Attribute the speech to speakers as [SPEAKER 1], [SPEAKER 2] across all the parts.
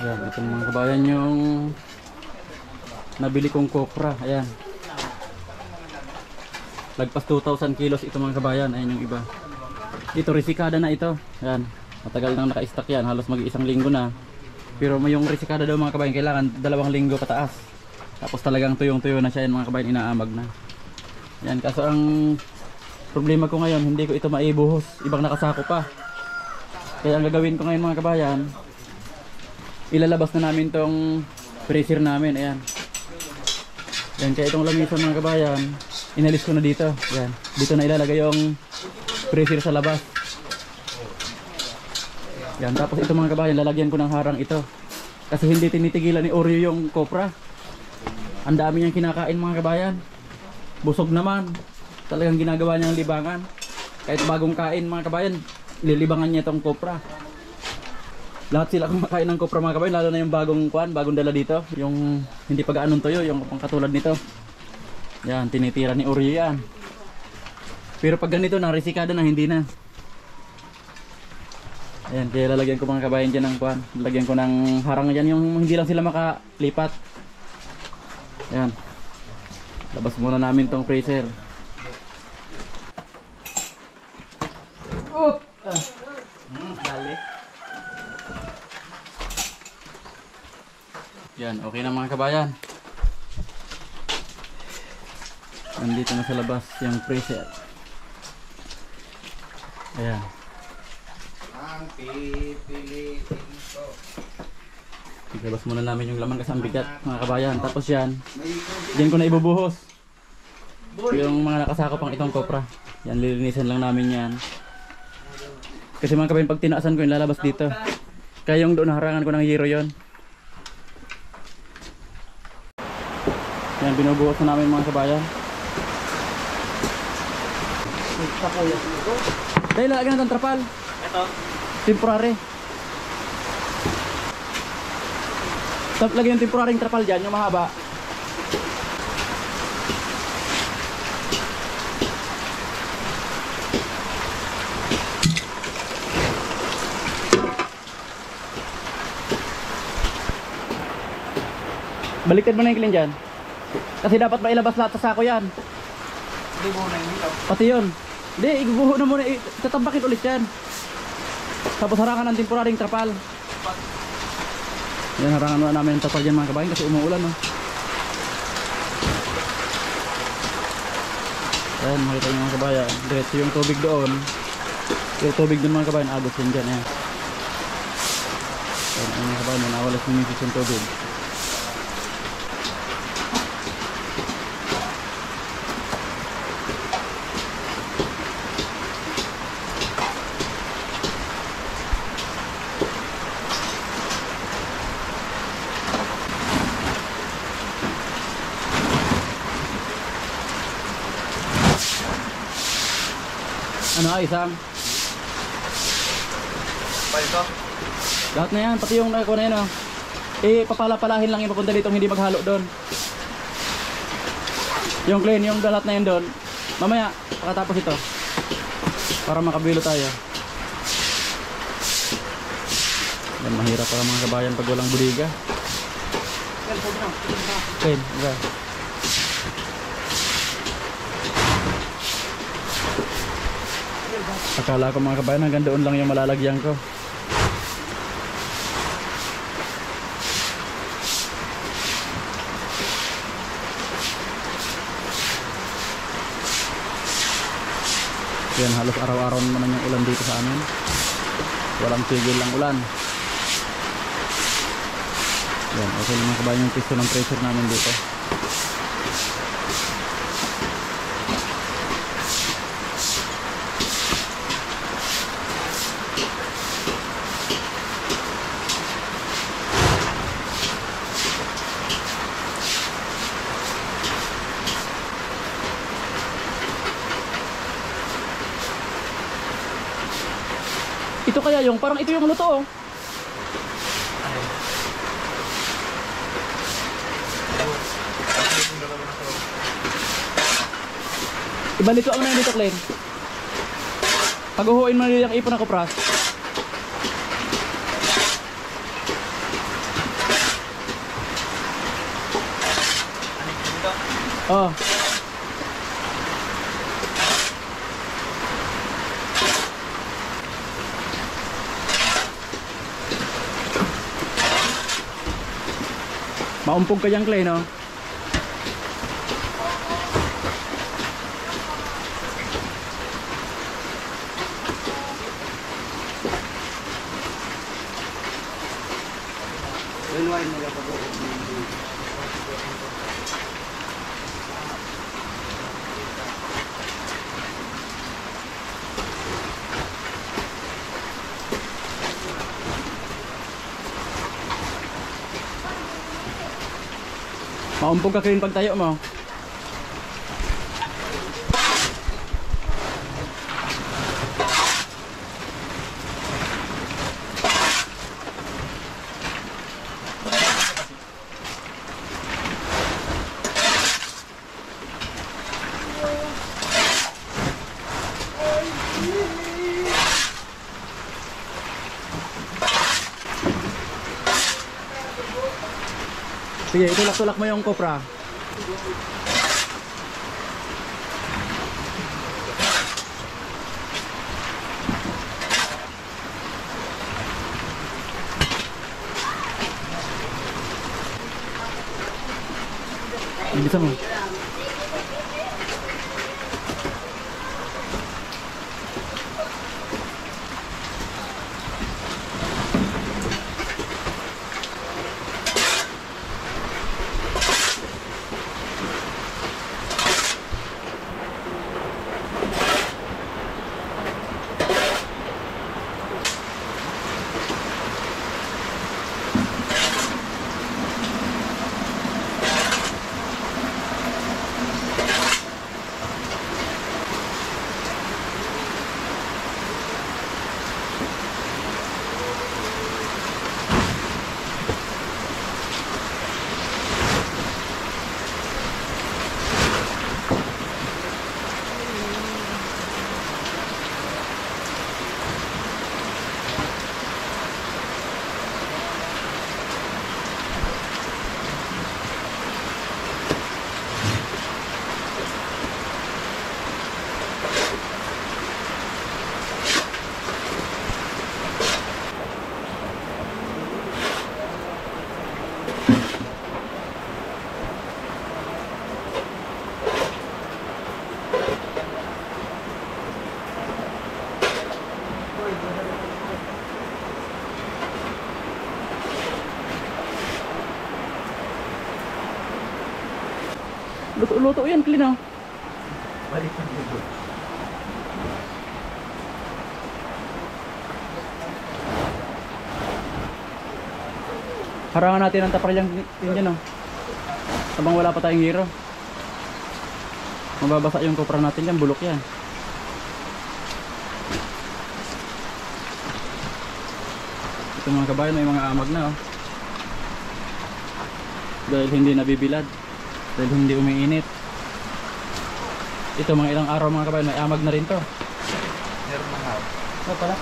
[SPEAKER 1] Ayan, ito mga kabayan yung nabili kong kopra. Ayan. Lagpas 2,000 kilos ito mga kabayan. Ayan yung iba. Ito resikada na ito. Ayan. Matagal nang naka-stack yan. Halos mag-isang linggo na. Pero may yung resikada daw mga kabayan, kailangan 2 linggo pataas. Tapos talagang tuyong-tuyo na siya yan mga kabayan, inaamag na. Ayan, kaso ang problema ko ngayon, hindi ko ito maibuhos. Ibang nakasako pa. Kaya ang gagawin ko ngayon mga kabayan, ilalabas na namin tong freezer namin. Ayan. Ayan, kaya itong lamisan mga kabayan, inalis ko na dito. Ayan. Dito na ilalagay yung freezer sa labas. Ayan. Tapos ito mga kabayan, lalagyan ko ng harang ito. Kasi hindi tinitigilan ni Oreo yung kopra. Ang dami niyang kinakain mga kabayan. Busog naman. Talagang ginagawa niya ng libangan. Kahit bagong kain mga kabayan, lilibangan niya itong kopra. Lahat sila kumakain ng kopra mga kabayan, lalo na yung bagong dala dito, yung hindi pa gaanong tuyo, yung pangkatulad nito. Yan, tinitira ni Oreo yan. Pero pag ganito na, resikada na, hindi na. Ayan, kaya lalagyan ko mga kabayan dyan ng kuan. Lalagyan ko ng harang dyan, yung hindi lang sila makalipat. Ayan. Labas muna namin tong freezer. Dali. Yan, okay na mga kabayan. Nandito na sa labas yung preset. Ayan.
[SPEAKER 2] Ang pipiliin ko.
[SPEAKER 1] Ilabas muna namin yung laman kasi ang bigat mga kabayan. Tapos yan, diyan ko na ibubuhos yung mga nakasako pang itong kopra. Yan, lilinisan lang namin yan. Kasi mga kabayan, pag tinaasan ko yung lalabas dito. Kaya yung doon harangan ko ng hero yon. Yan, binubuhos na namin mga kabayan. Dahil lalagyan natin trapal.
[SPEAKER 2] Ito.
[SPEAKER 1] Temporary. Lagyan yung temporary trapal dyan, yung mahaba. Baliktad mo na yung clean dyan. Kasi dapat mailabas lahat sa sako yan.
[SPEAKER 2] Hindi mo na yung ilaw.
[SPEAKER 1] Pati yun. Hindi, igubuho na muna. Tatambakin ulit yan. Tapos harangan ng temporaring trapal. Yan, harangan muna namin ng trapal dyan mga kabayan kasi umuulan. No? Yan, makita nyo mga kabayan. Diretso yung tubig doon. Yung tubig doon mga kabayan, agos yan dyan. Yan, yan mga kabayan, nawalas yung misis yung tubig. Ano isang?
[SPEAKER 2] Palito?
[SPEAKER 1] Lahat na yan, pati yung ako na yun oh. Papala-palahin lang yung papunta dito, hindi maghalo doon. Yung clean, yung lahat na yun doon. Mamaya, pagkatapos ito. Para makabilo tayo. Yan, mahirap para mga kabayan pag walang budiga. Clean, okay. Akala ko mga kabayan hanggang doon lang yung malalagyan ko. Yan, halos araw-araw naman yung ulan dito sa amin. Walang tigil lang ulan. Yan, okay mga kabayan yung pisto ng pressure namin dito. Ito kaya yung, parang ito yung luto oh. Ibalito ang na dito, Glenn. Pag-uhuin mo nila yung ipon na kopras. Oh. Maumpog ka dyan, Clay, no?
[SPEAKER 2] Inuwain mo yung pag-uwi.
[SPEAKER 1] Maumpog ka rin pag tayo mo. Sige, itulak-tulak mo yung kopra. Bisa mo. Luto-luto yan, clean oh.
[SPEAKER 2] Balik na dito.
[SPEAKER 1] Harangan natin ang tapar yung dyan oh. Habang wala pa tayong hero. Mababasa yung kopra natin dyan, bulok yan. Ito mga kabayan, may mga amag na oh. Dahil hindi nabibilad. Dahil hindi umiinit. Ito mga ilang araw mga kabayan, may amag na rin to.
[SPEAKER 2] Meron na nga.
[SPEAKER 1] Oh pala.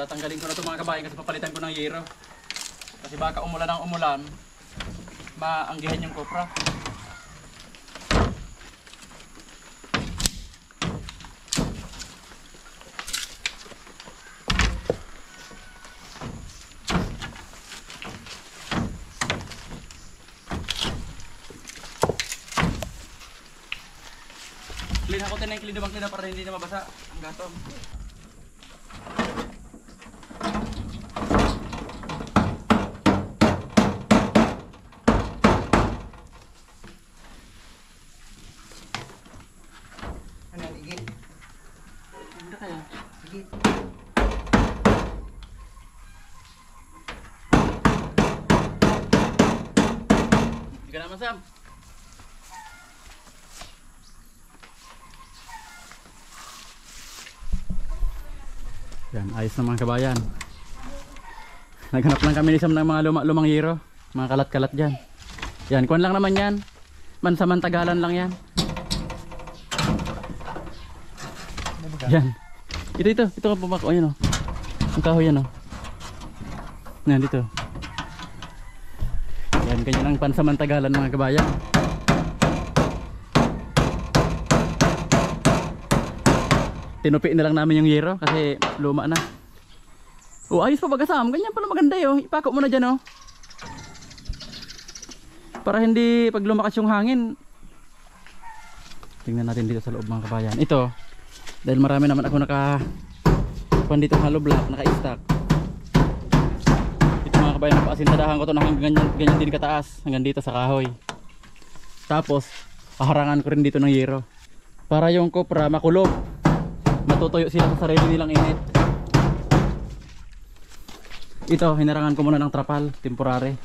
[SPEAKER 1] Tatanggalin ko na ito mga kabayan kasi papalitan ko ng yero. Kasi baka umulan ng umulan, maanggihan yung kopra. Clean ako tayo ng clean na para hindi na mabasa ang gatong.
[SPEAKER 2] Ano, igit?
[SPEAKER 1] Ganda kaya?
[SPEAKER 2] Igit.
[SPEAKER 1] Hindi ka naman, Sam. Yan, ayos na mga kabayan. Naghanap lang kami ni Sam ng mga lumang hero. Mga kalat-kalat dyan. Yan, kuwan lang naman yan. Mansamantagalan lang yan. Yan. Ito ka pumako. Ayan o. Ang kahoy yan o. Yan, dito. Yan, ganyan ang pansamantagalan mga kabayan. Tinupi na lang namin yung yero kasi luma na. Oh, ayos pa bagasam. Ganyan pala maganda yun. Ipako mo na dyan oh. Para hindi pag lumakas yung hangin. Tingnan natin dito sa loob mga kabayan. Ito, dahil marami naman ako nakakuan dito hollow block, naka-stack. Ito mga kabayan, napasintadahan ko ito na hanggang ganyan din kataas. Hanggang dito sa kahoy. Tapos, paharangan ko rin dito ng yero. Para yung kopra makulob. Matutuyo sila sa sarili nilang init. Ito, hinarangan ko muna ng trapal, temporary.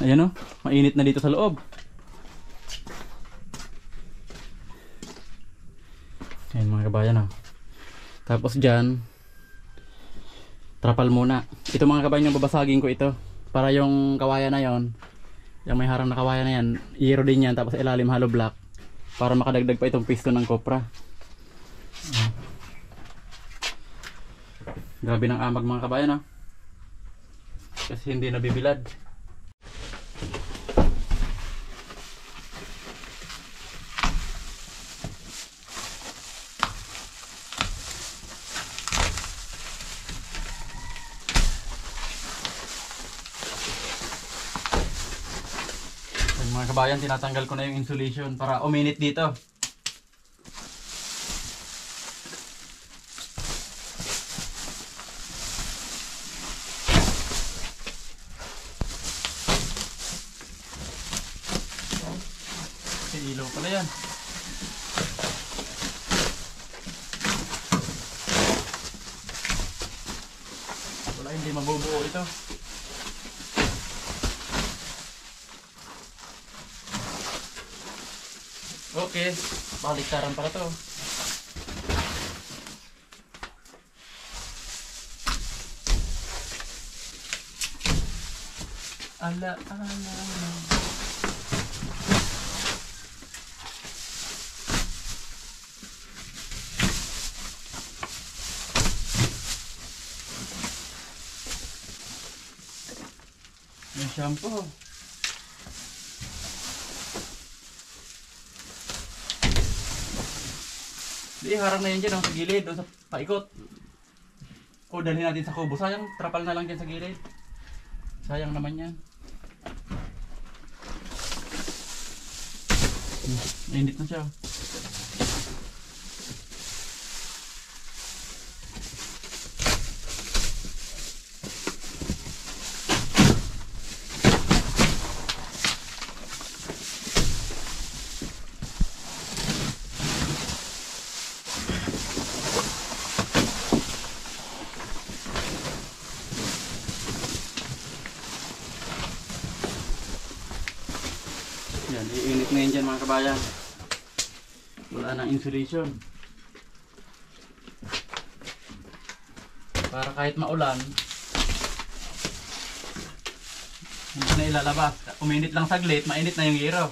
[SPEAKER 1] Ayan o, mainit na dito sa loob. Ayan mga kabayan o. Tapos dyan, trapal muna. Ito mga kabayan yung babasagin ko ito. Para yung kawayan na yon, yung may harang na kawayan na yan, yero din yan, tapos ilalim hollow block. Para makadagdag pa itong piston ng kopra. Grabe ng amag mga kabayan kasi hindi nabibilad. Mga kabayan, tinatanggal ko na yung insulation para uminit dito. Okay, ilaw pala yan. Wala, hindi mabubuo ito. Okay, baliktaran pala to. Ala. May shampoo. Di, harang na yan dyan sa gilid, doon sa paikot. O, dalhin natin sa kubo. Sayang, trapal na lang dyan sa gilid. Sayang naman yan. Mainit na siya. Yan, iinit na yun dyan mga kabayan. Wala nang insulation. Para kahit maulan, hindi na ilalabas. Uminit lang saglit, mainit na yung yero.